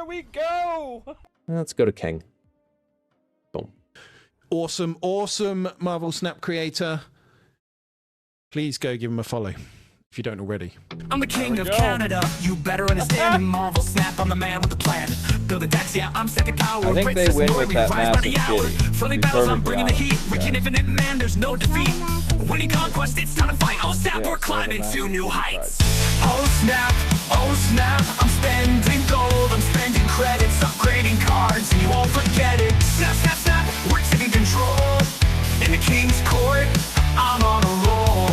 There we go! Let's go to King. Boom. Awesome, awesome Marvel Snap creator. Please go give him a follow if you don't already. I'm the king of Canada. You better understand me. Marvel Snap, I'm the man with the plan. Build a decks, yeah, I'm second power. I think they Princess win Mary, with that rise by massive the hour. kitty. Friendly To be battles, I'm perfectly bringing the heat. honest, Reaching yeah. infinite, man, there's no defeat. Winning conquest, it's time to fight. Oh snap, Yeah, we're climbing so to new massive heights. Oh snap, I'm spending gold. I'm spending credits, upgrading cards, and you won't forget it. Snap, snap, snap, we're taking control. In the king's court, I'm on a roll.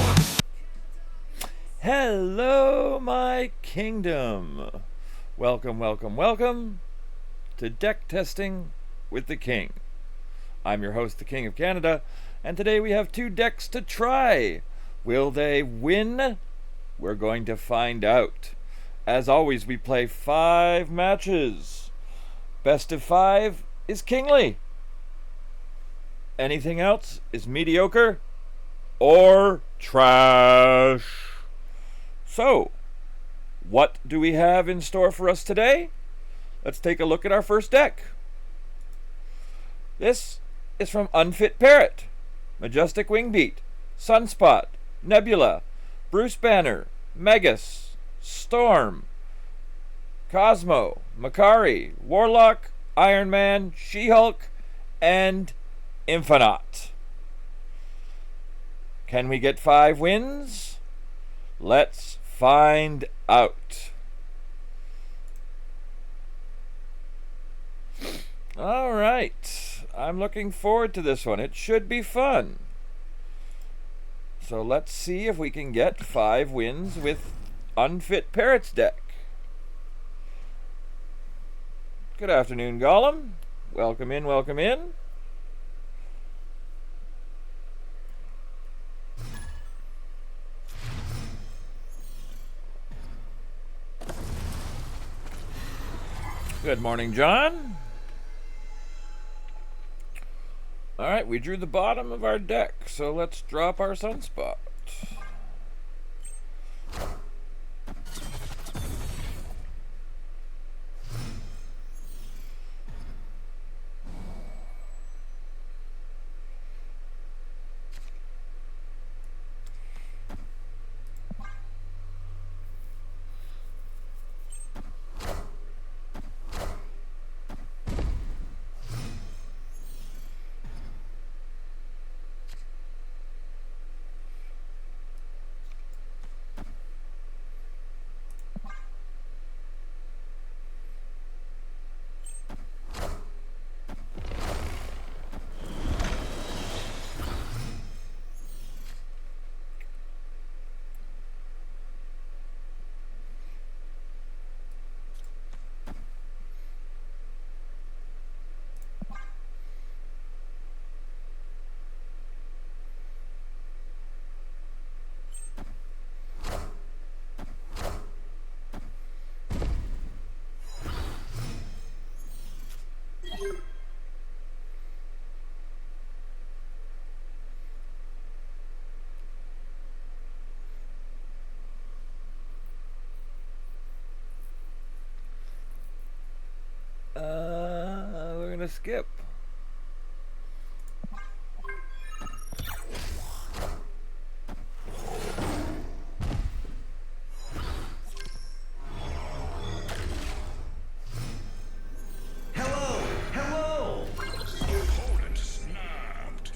Hello, my kingdom. Welcome, welcome, welcome to Deck Testing with the King. I'm your host, the King of Canada, and today we have 2 decks to try. Will they win? We're going to find out. As always, we play 5 matches. Best of 5 is kingly. Anything else is mediocre or trash. So, what do we have in store for us today? Let's take a look at our first deck. This is from Unfitparrot, Majestic Wingbeat, Sunspot, Nebula, Bruce Banner, Megas, Storm, Cosmo, Makari, Warlock, Iron Man, She-Hulk, and Infinite. Can we get 5 wins? Let's find out. All right. I'm looking forward to this one. It should be fun. So let's see if we can get 5 wins with Unfitparrot's deck. Good afternoon, Gollum. Welcome in, welcome in. Good morning, John. Alright, we drew the bottom of our deck, so let's drop our Sunspot. We're gonna skip. Hello! Opponent snapped.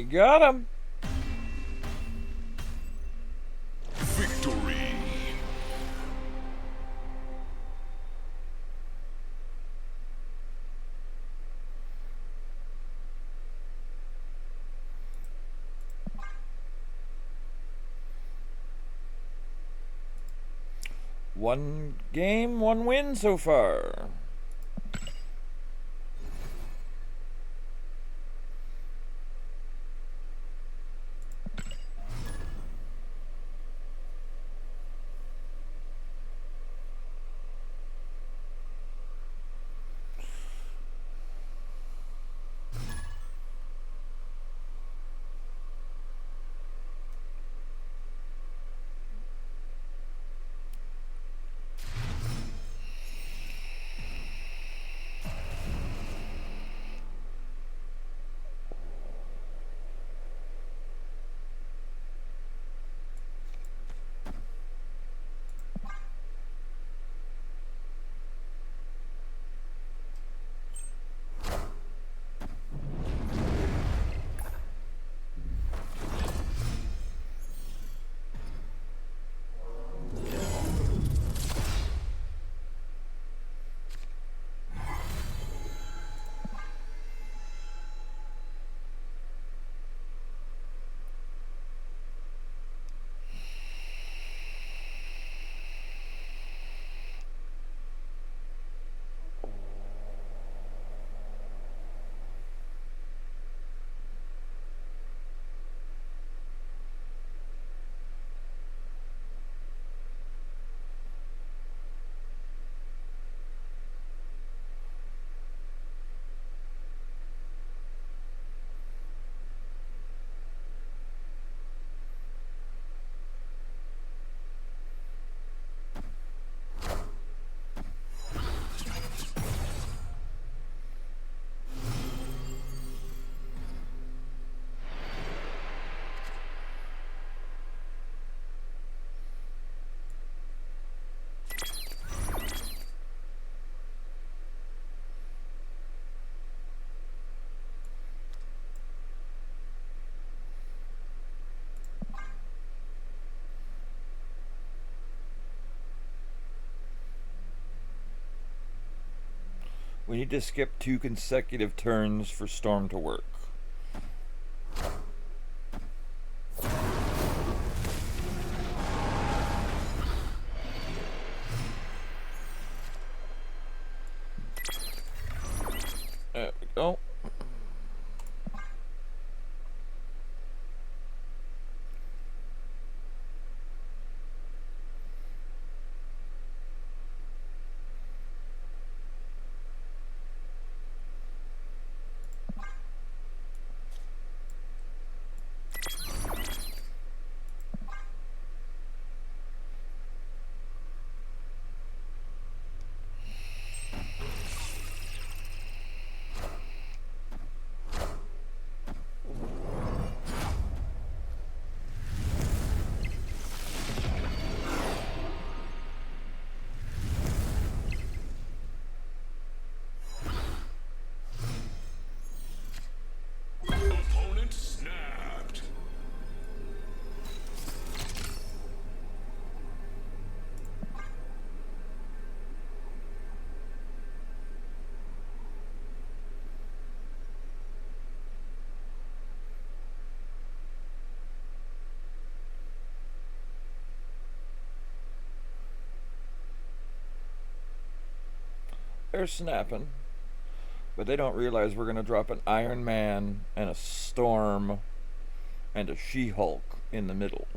got him. Victory. One game, one win so far. We need to skip 2 consecutive turns for Storm to work. There we go. Opponent snapped. They're snapping. But they don't realize we're going to drop an Iron Man and a Storm and a She-Hulk in the middle.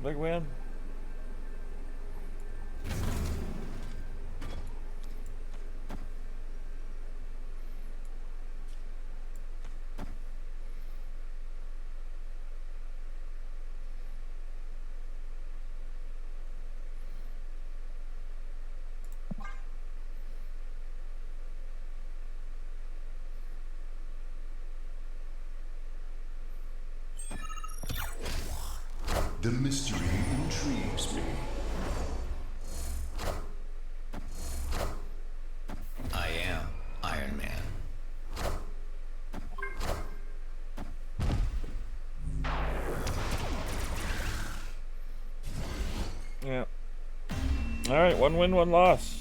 big win. The mystery intrigues me. I am Iron Man. Yeah. Alright, 1 win, 1 loss.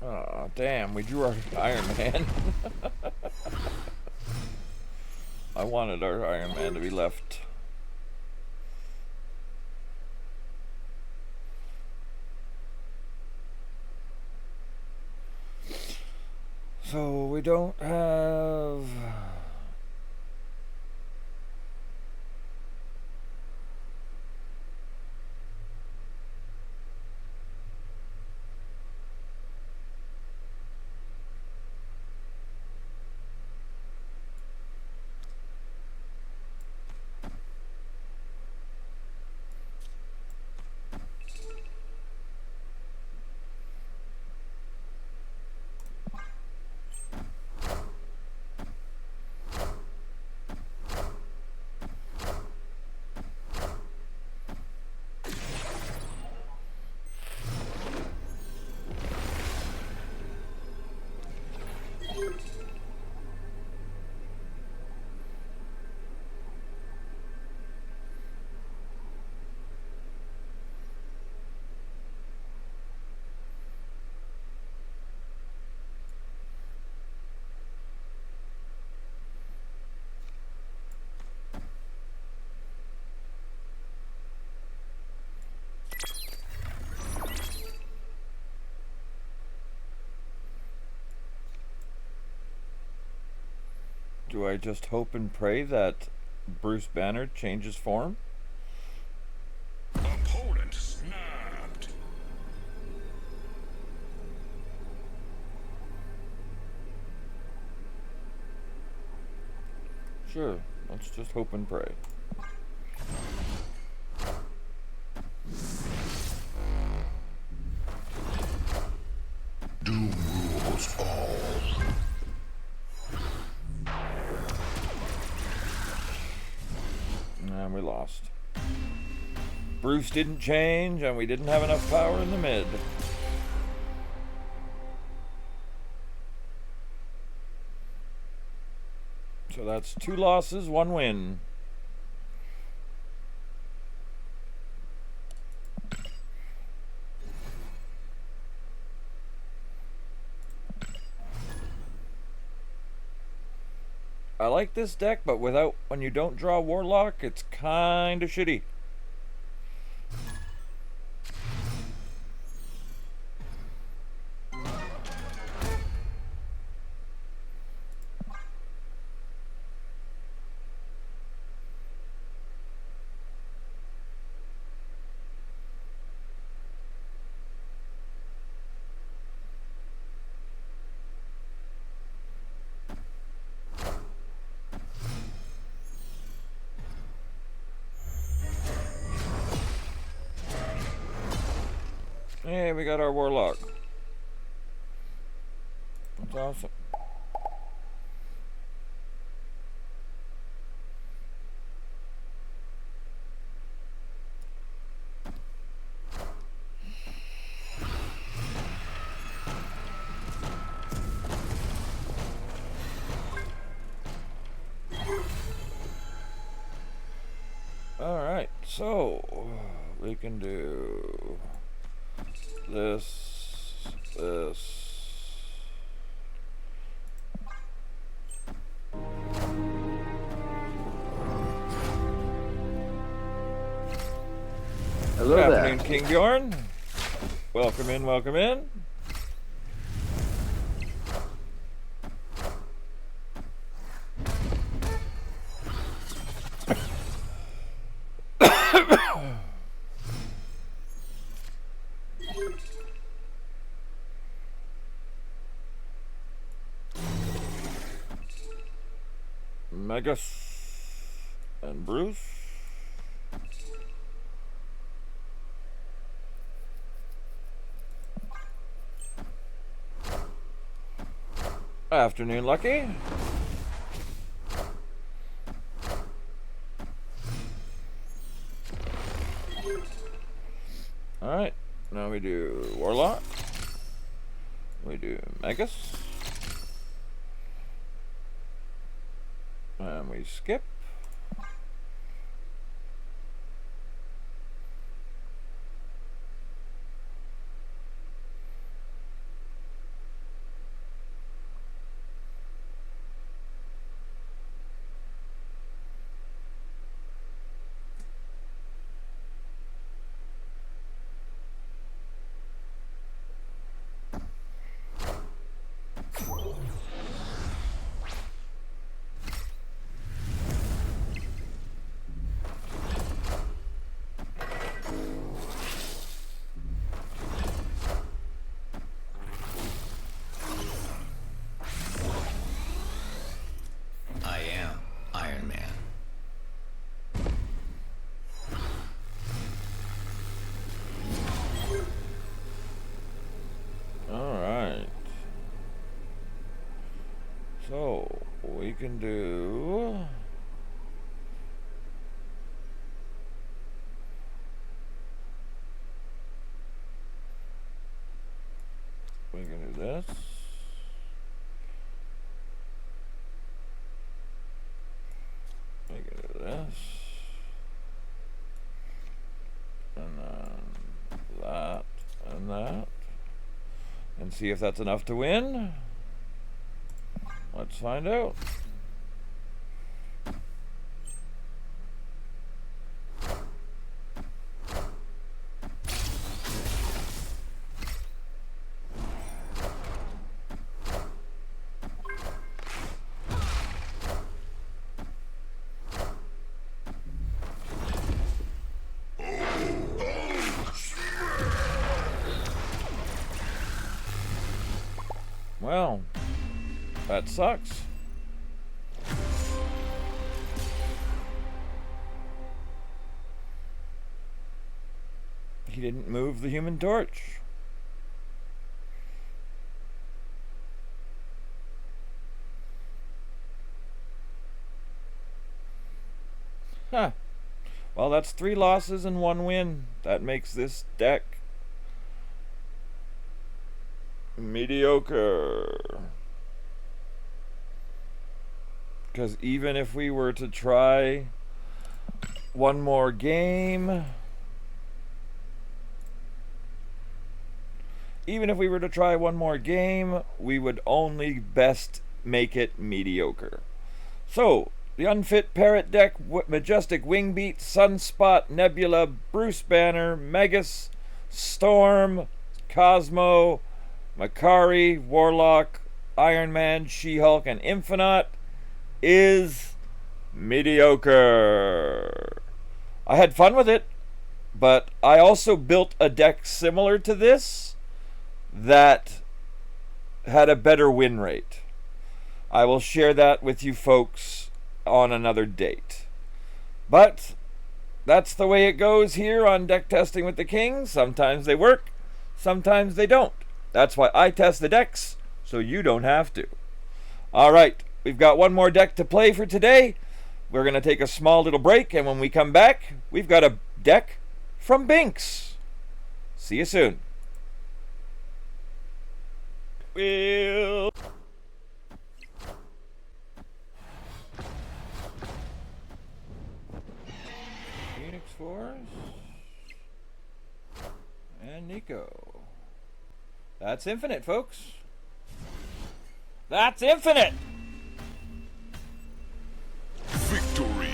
Oh, damn, we drew our Iron Man. I wanted our Iron Man to be left. So we don't have... Do I just hope and pray that Bruce Banner changes form? Opponent Sure, let's just hope and pray. Doom rules all. And we lost. Bruce didn't change, and we didn't have enough power in the mid. So that's 2 losses, 1 win. I like this deck, but when you don't draw Warlock, it's kinda shitty. Hey, we got our Warlock. That's awesome. Alright, so we can do this. Hello Good there. afternoon, King Bjorn. Welcome in, welcome in. Megas and Bruce. Afternoon, Lucky. Alright, now we do Warlock. We do Megas. And we skip. I am Iron Man. Alright. So, we can do... We can do this. We can do this. And then that and that. And see if that's enough to win. Let's find out. Well, that sucks. didn't move the Human Torch. Huh. Well, that's 3 losses and 1 win. That makes this deck mediocre. Because even if we were to try one more game, we would only best make it mediocre. So, the Unfitparrot deck, Majestic Wingbeat, Sunspot, Nebula, Bruce Banner, Megas, Storm, Cosmo, Makari, Warlock, Iron Man, She-Hulk, and Infinite is mediocre. I had fun with it, but I also built a deck similar to this that had a better win rate. I will share that with you folks on another date. But that's the way it goes here on Deck Testing with the King. Sometimes they work, sometimes they don't. That's why I test the decks, so you don't have to. Alright, we've got one more deck to play for today. We're going to take a small little break, and when we come back, we've got a deck from Bynx. See you soon. Phoenix Force and Nico. That's infinite, folks. That's infinite. Victory!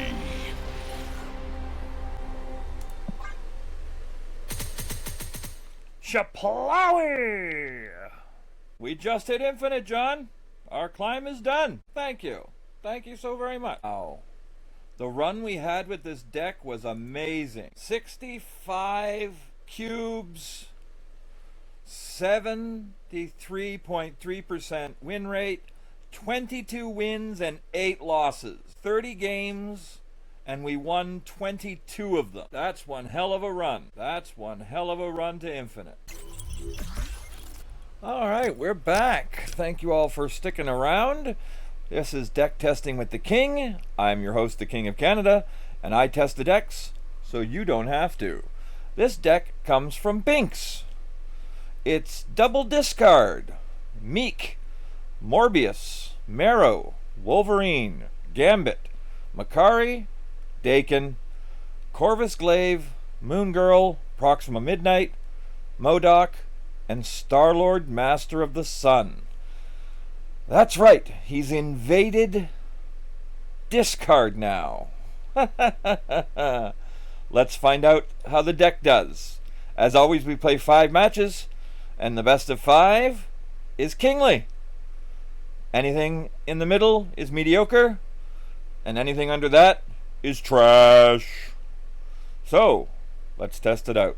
Chaplowy! We just hit infinite, John. Our climb is done. Thank you. Thank you so very much. Oh. The run we had with this deck was amazing. 65 cubes, 73.3% win rate, 22 wins and 8 losses. 30 games, and we won 22 of them. That's one hell of a run. That's one hell of a run to infinite. Alright, we're back. Thank you all for sticking around. This is Deck Testing with the King. I'm your host, the King of Canada, and I test the decks so you don't have to. This deck comes from Bynx. It's double discard. Meek, Morbius, Marrow, Wolverine, Gambit, Makari, Dakin, Corvus Glaive, Moon Girl, Proxima Midnight, MODOK, and Star-Lord, Master of the Sun. That's right, he's invaded discard now. Let's find out how the deck does. As always, we play 5 matches, and the best of 5 is kingly. Anything in the middle is mediocre, and anything under that is trash. So, let's test it out.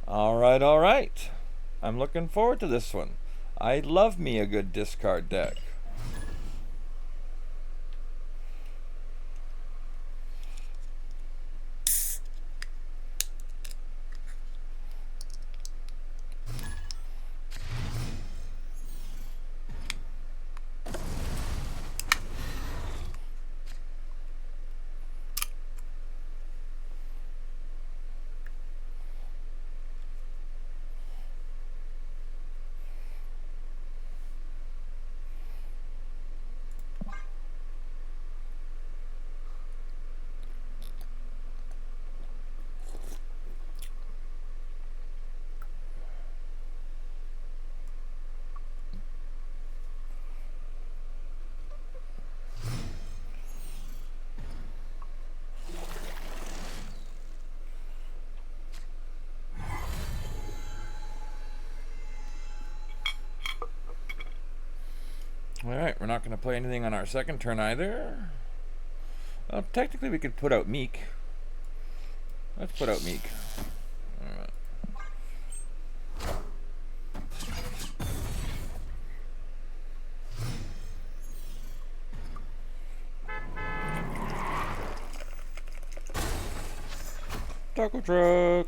Alright. I'm looking forward to this one. I love me a good discard deck. Alright, we're not going to play anything on our second turn either. Well, technically we could put out Meek. Let's put out Meek. Alright. Taco truck.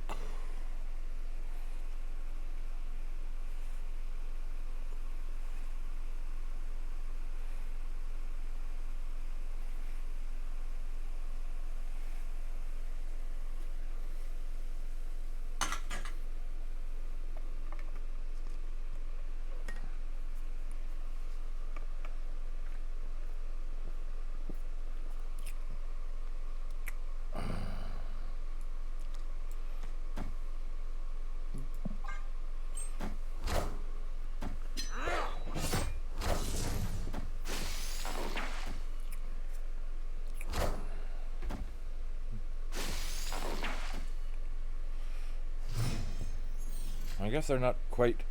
I guess they're not quite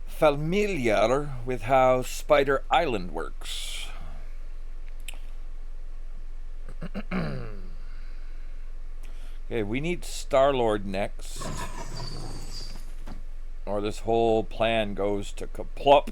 familiar with how Spider Island works. Okay, we need Star-Lord next, or this whole plan goes to kaplop.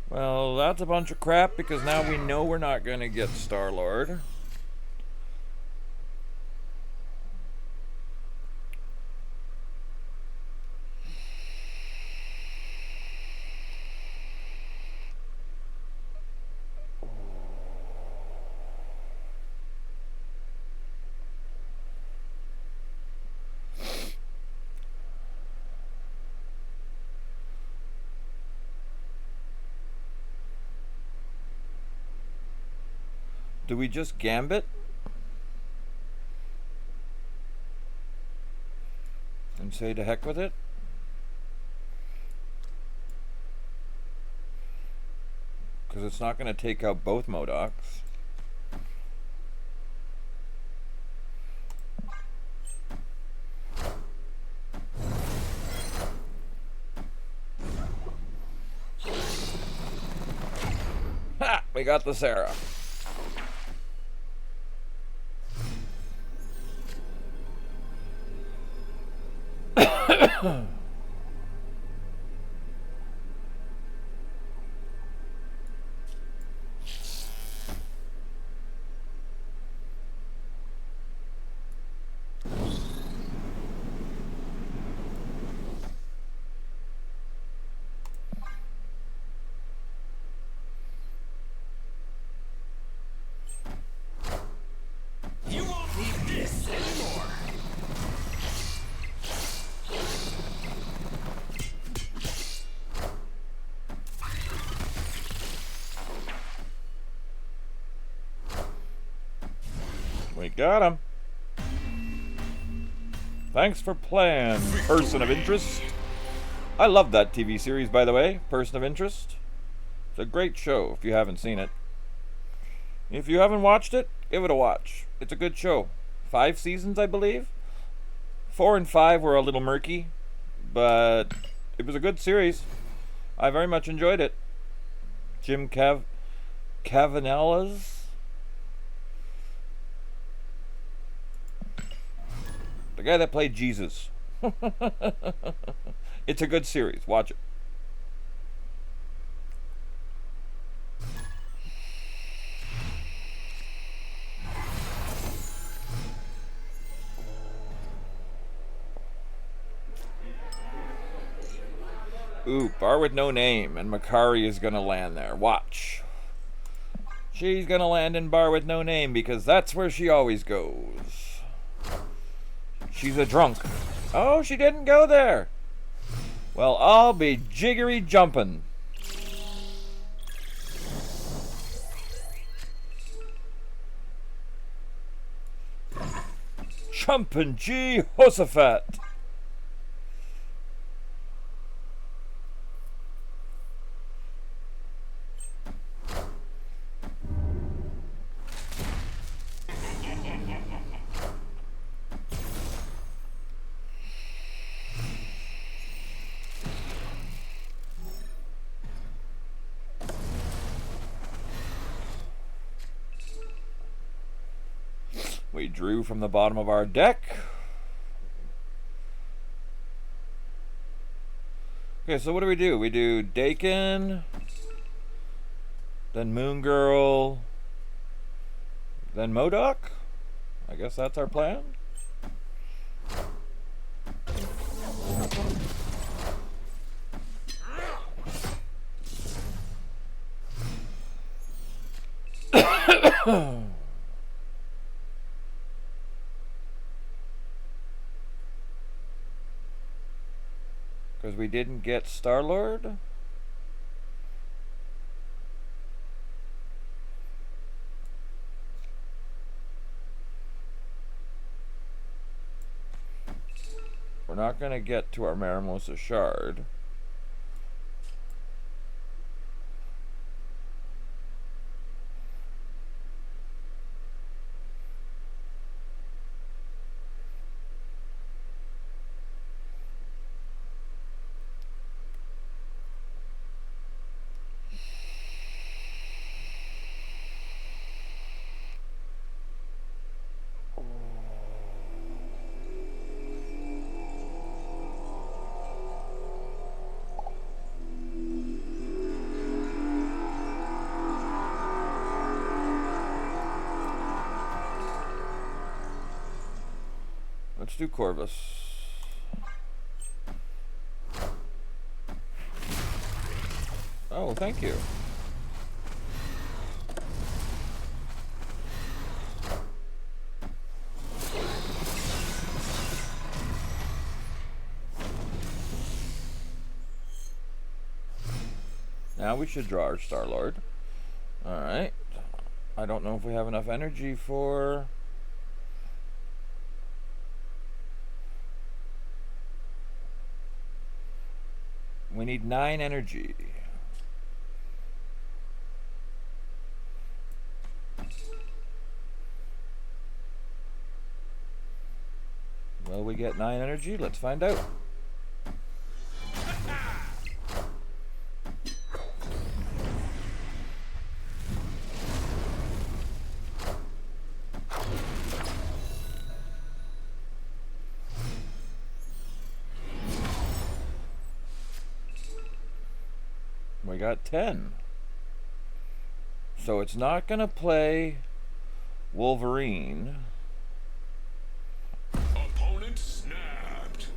Well, that's a bunch of crap because now we know we're not going to get Star-Lord. Do we just gambit? And say to heck with it? Because it's not going to take out both Modocs. Ha! We got the Sarah. You won't need this anymore. We got him. Thanks for playing, Person of Interest. I love that TV series, by the way, Person of Interest. It's a great show if you haven't seen it. If you haven't watched it, give it a watch. It's a good show. 5 seasons, I believe. 4 and 5 were a little murky, but it was a good series. I very much enjoyed it. Jim Cavanaugh. The guy that played Jesus. It's a good series. Watch it. Ooh, bar with no name, and Makari is gonna land there. Watch. She's gonna land in bar with no name because that's where she always goes. She's a drunk. Oh, she didn't go there. Well, I'll be jiggery jumping. Jumpin' Jehoshaphat. We drew from the bottom of our deck. Okay, so what do? We do Dakin, then Moon Girl, then MODOK? I guess that's our plan. Because we didn't get Star-Lord. We're not going to get to our Maramosa Shard. Let's do Corvus. Oh, thank you. Now we should draw our Star-Lord. Alright. I don't know if we have enough energy for... We need 9 energy. Will we get 9 energy? Let's find out. We got 10. So it's not going to play Wolverine. Opponent snapped.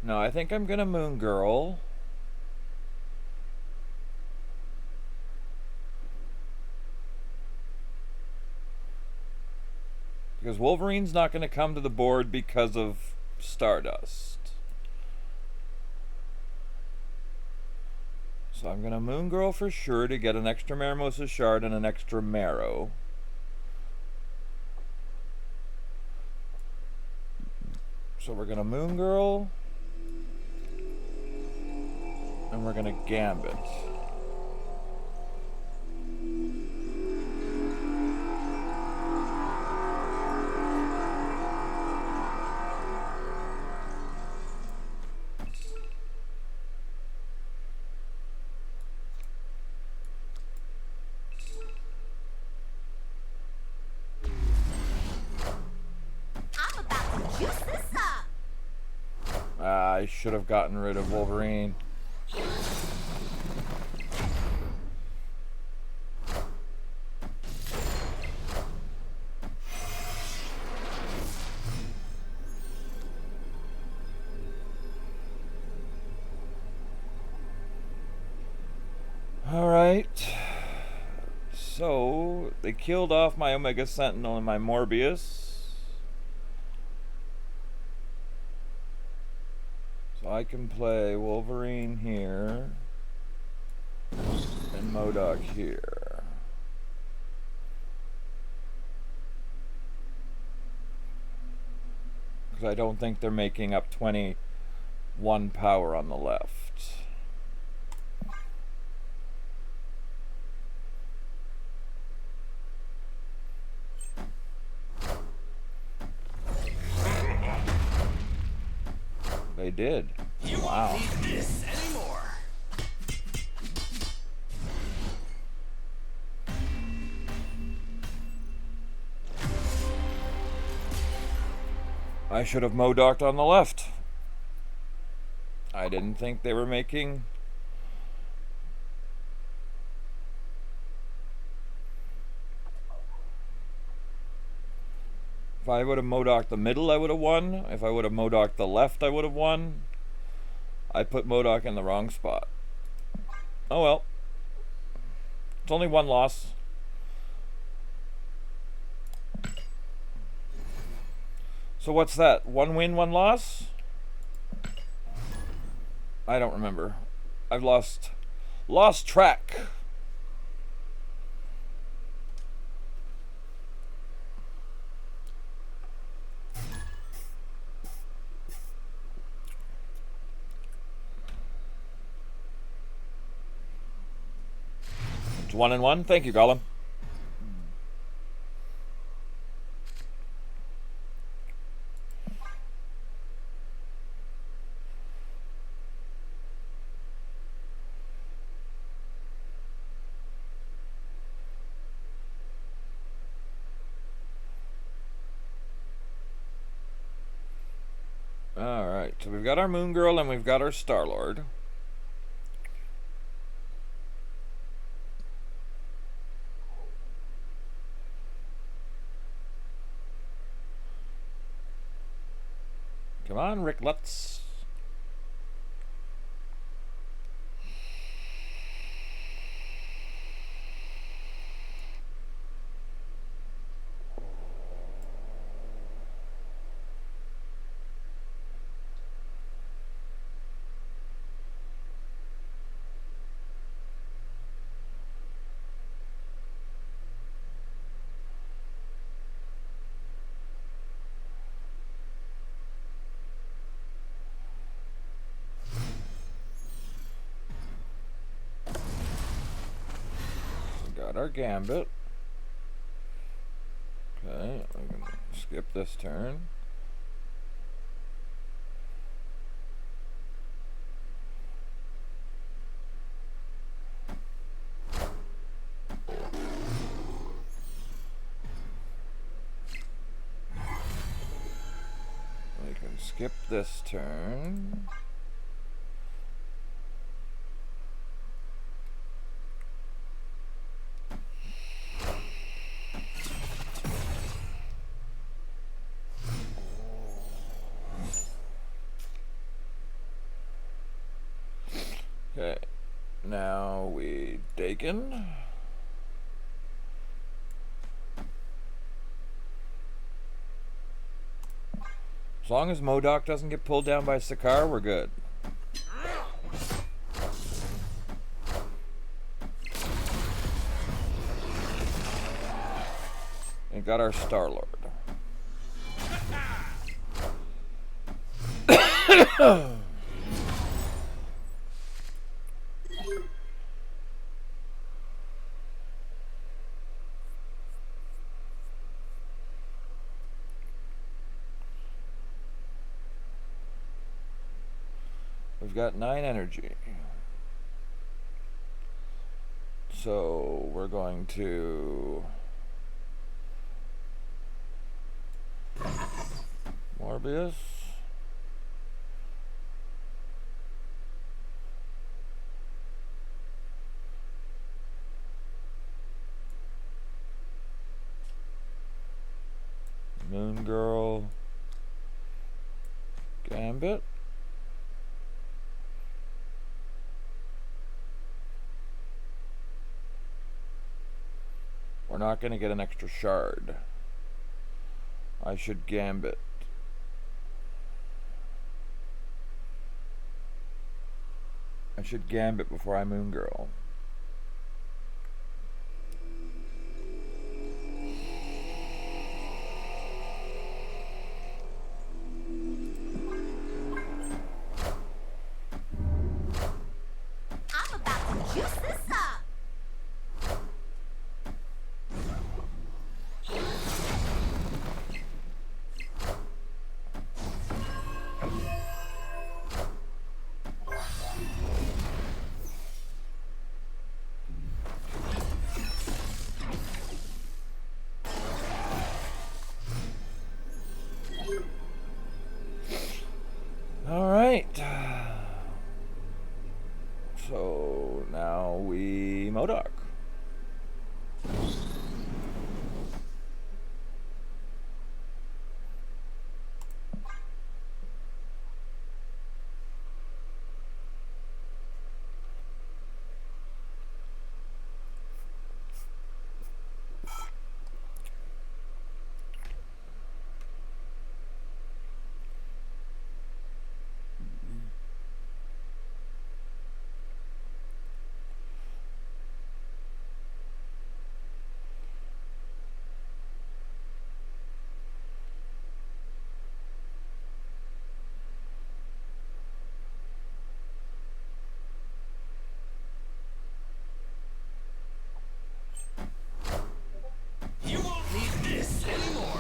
No, I think I'm gonna Moon Girl. Because Wolverine's not gonna come to the board because of Stardust. So I'm gonna Moon Girl for sure to get an extra Maramosa Shard and an extra Marrow. So we're gonna Moon Girl. And we're gonna Gambit. I'm about to juice this up. I should have gotten rid of Wolverine. Alright. So, they killed off my Omega Sentinel and my Morbius. So I can play Wolverine here. And MODOK here. Because I don't think they're making up 20 1 power on the left. They did. Wow. This anymore. I should have Modocked on the left. I didn't think they were making... If I would have Modocked the middle, I would have won. If I would have Modocked the left, I would have won. I put Modoc in the wrong spot. Oh well. It's only 1 loss. So what's that? 1 win, 1 loss? I don't remember. I've lost track. It's 1 and 1. Thank you, Gollum. Alright, so we've got our Moon Girl and we've got our Star-Lord. Come on, Ricklets. Got our Gambit. Okay, I'm gonna skip this turn. We can skip this turn. Okay, now we Dakin. As long as Modoc doesn't get pulled down by Sakaar, we're good. And got our Star-Lord. We've got 9 energy. So we're going to Morbius. Moon Girl. Gambit. We're not going to get an extra shard. I should Gambit. I should Gambit before I Moon Girl. Modok. You won't need this anymore.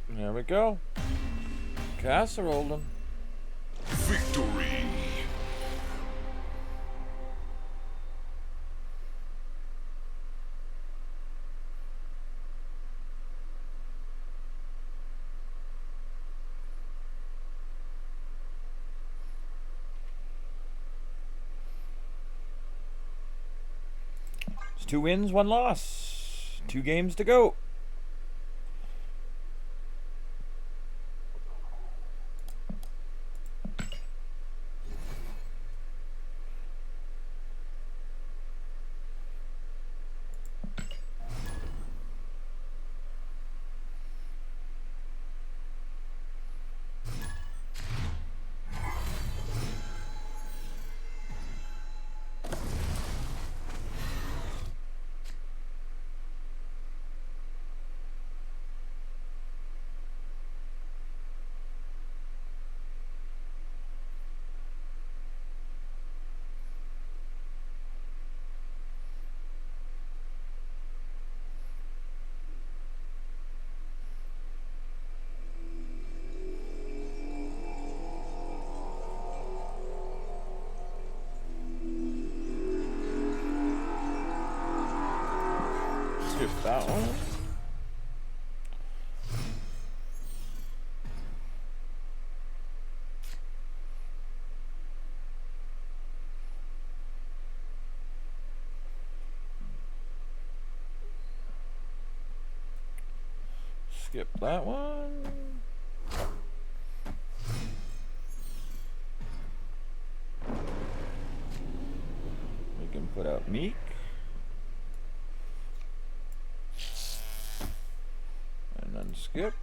There we go. Casseroled him. Victory. It's 2 wins, 1 loss. 2 games to go. Skip that one. Skip that one. We can put out Meek. And then skip.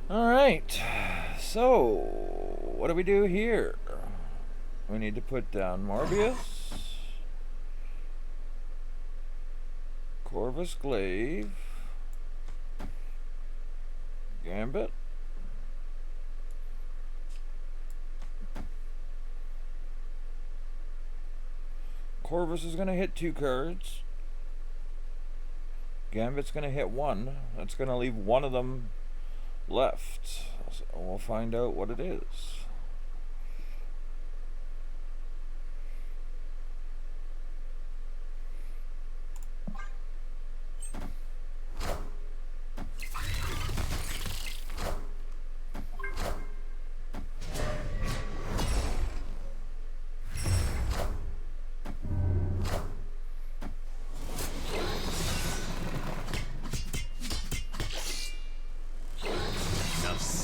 All right, so what do we do here? We need to put down Morbius, Corvus Glaive, Gambit, Corvus is going to hit 2 cards. Gambit's going to hit 1. That's going to leave one of them left. So we'll find out what it is.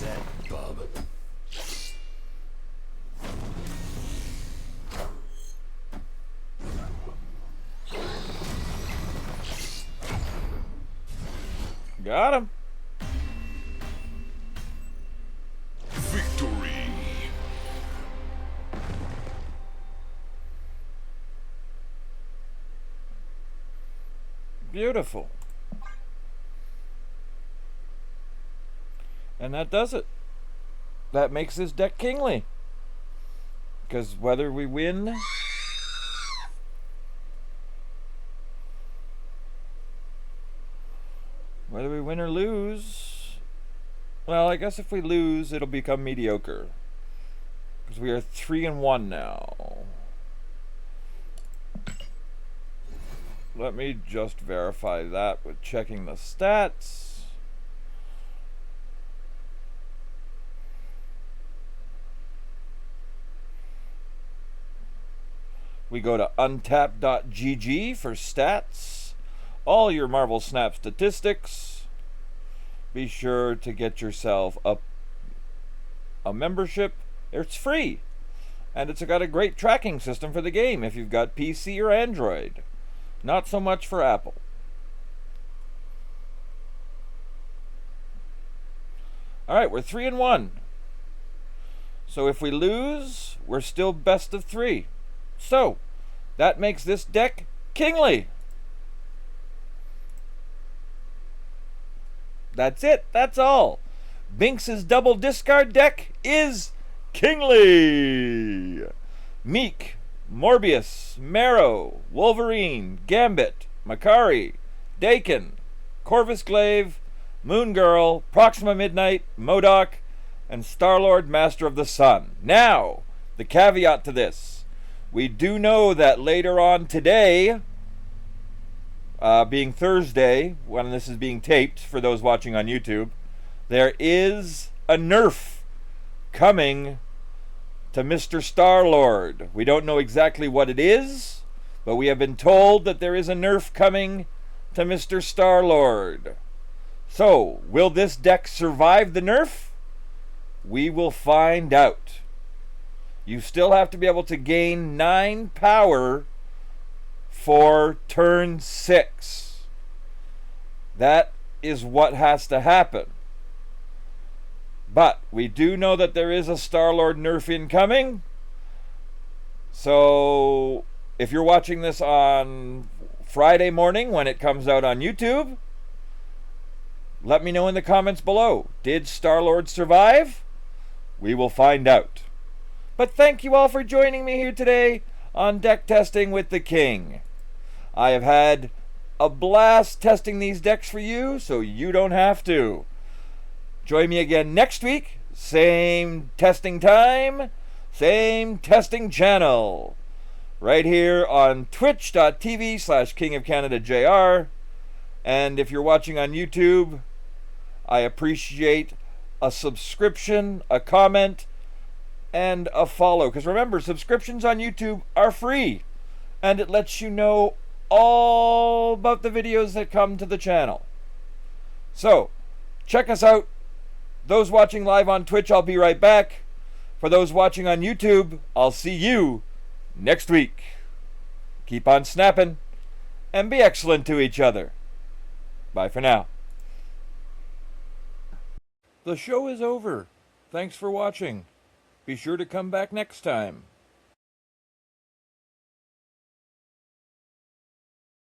set, bub. Got him. Victory. Beautiful. And that does it. That makes this deck kingly. Because whether we win or lose, well, I guess if we lose, it'll become mediocre. Because we are 3-1 now. Let me just verify that with checking the stats. We go to untap.gg for stats. All your Marvel Snap statistics. Be sure to get yourself a membership. It's free. And it's got a great tracking system for the game if you've got PC or Android. Not so much for Apple. Alright, we're 3-1. So if we lose, we're still best of 3. So, that makes this deck kingly. That's it. That's all. Bynx's double discard deck is kingly. Meek, Morbius, Marrow, Wolverine, Gambit, Makari, Dakin, Corvus Glaive, Moon Girl, Proxima Midnight, MODOK, and Star-Lord, Master of the Sun. Now, the caveat to this. We do know that later on today, being Thursday, when this is being taped for those watching on YouTube, there is a nerf coming to Mr. Star-Lord. We don't know exactly what it is, but we have been told that there is a nerf coming to Mr. Star-Lord. So, will this deck survive the nerf? We will find out. You still have to be able to gain 9 power for turn 6. That is what has to happen. But we do know that there is a Star-Lord nerf incoming. So if you're watching this on Friday morning when it comes out on YouTube, let me know in the comments below. Did Star-Lord survive? We will find out. But thank you all for joining me here today on Deck Testing with the King. I have had a blast testing these decks for you, so you don't have to. Join me again next week. Same testing time, same testing channel. Right here on twitch.tv/KingofCanadaJR. And if you're watching on YouTube, I appreciate a subscription, a comment, and a follow. Because remember, subscriptions on YouTube are free. And it lets you know all about the videos that come to the channel. So, check us out. Those watching live on Twitch, I'll be right back. For those watching on YouTube, I'll see you next week. Keep on snapping and be excellent to each other. Bye for now. The show is over. Thanks for watching. Be sure to come back next time.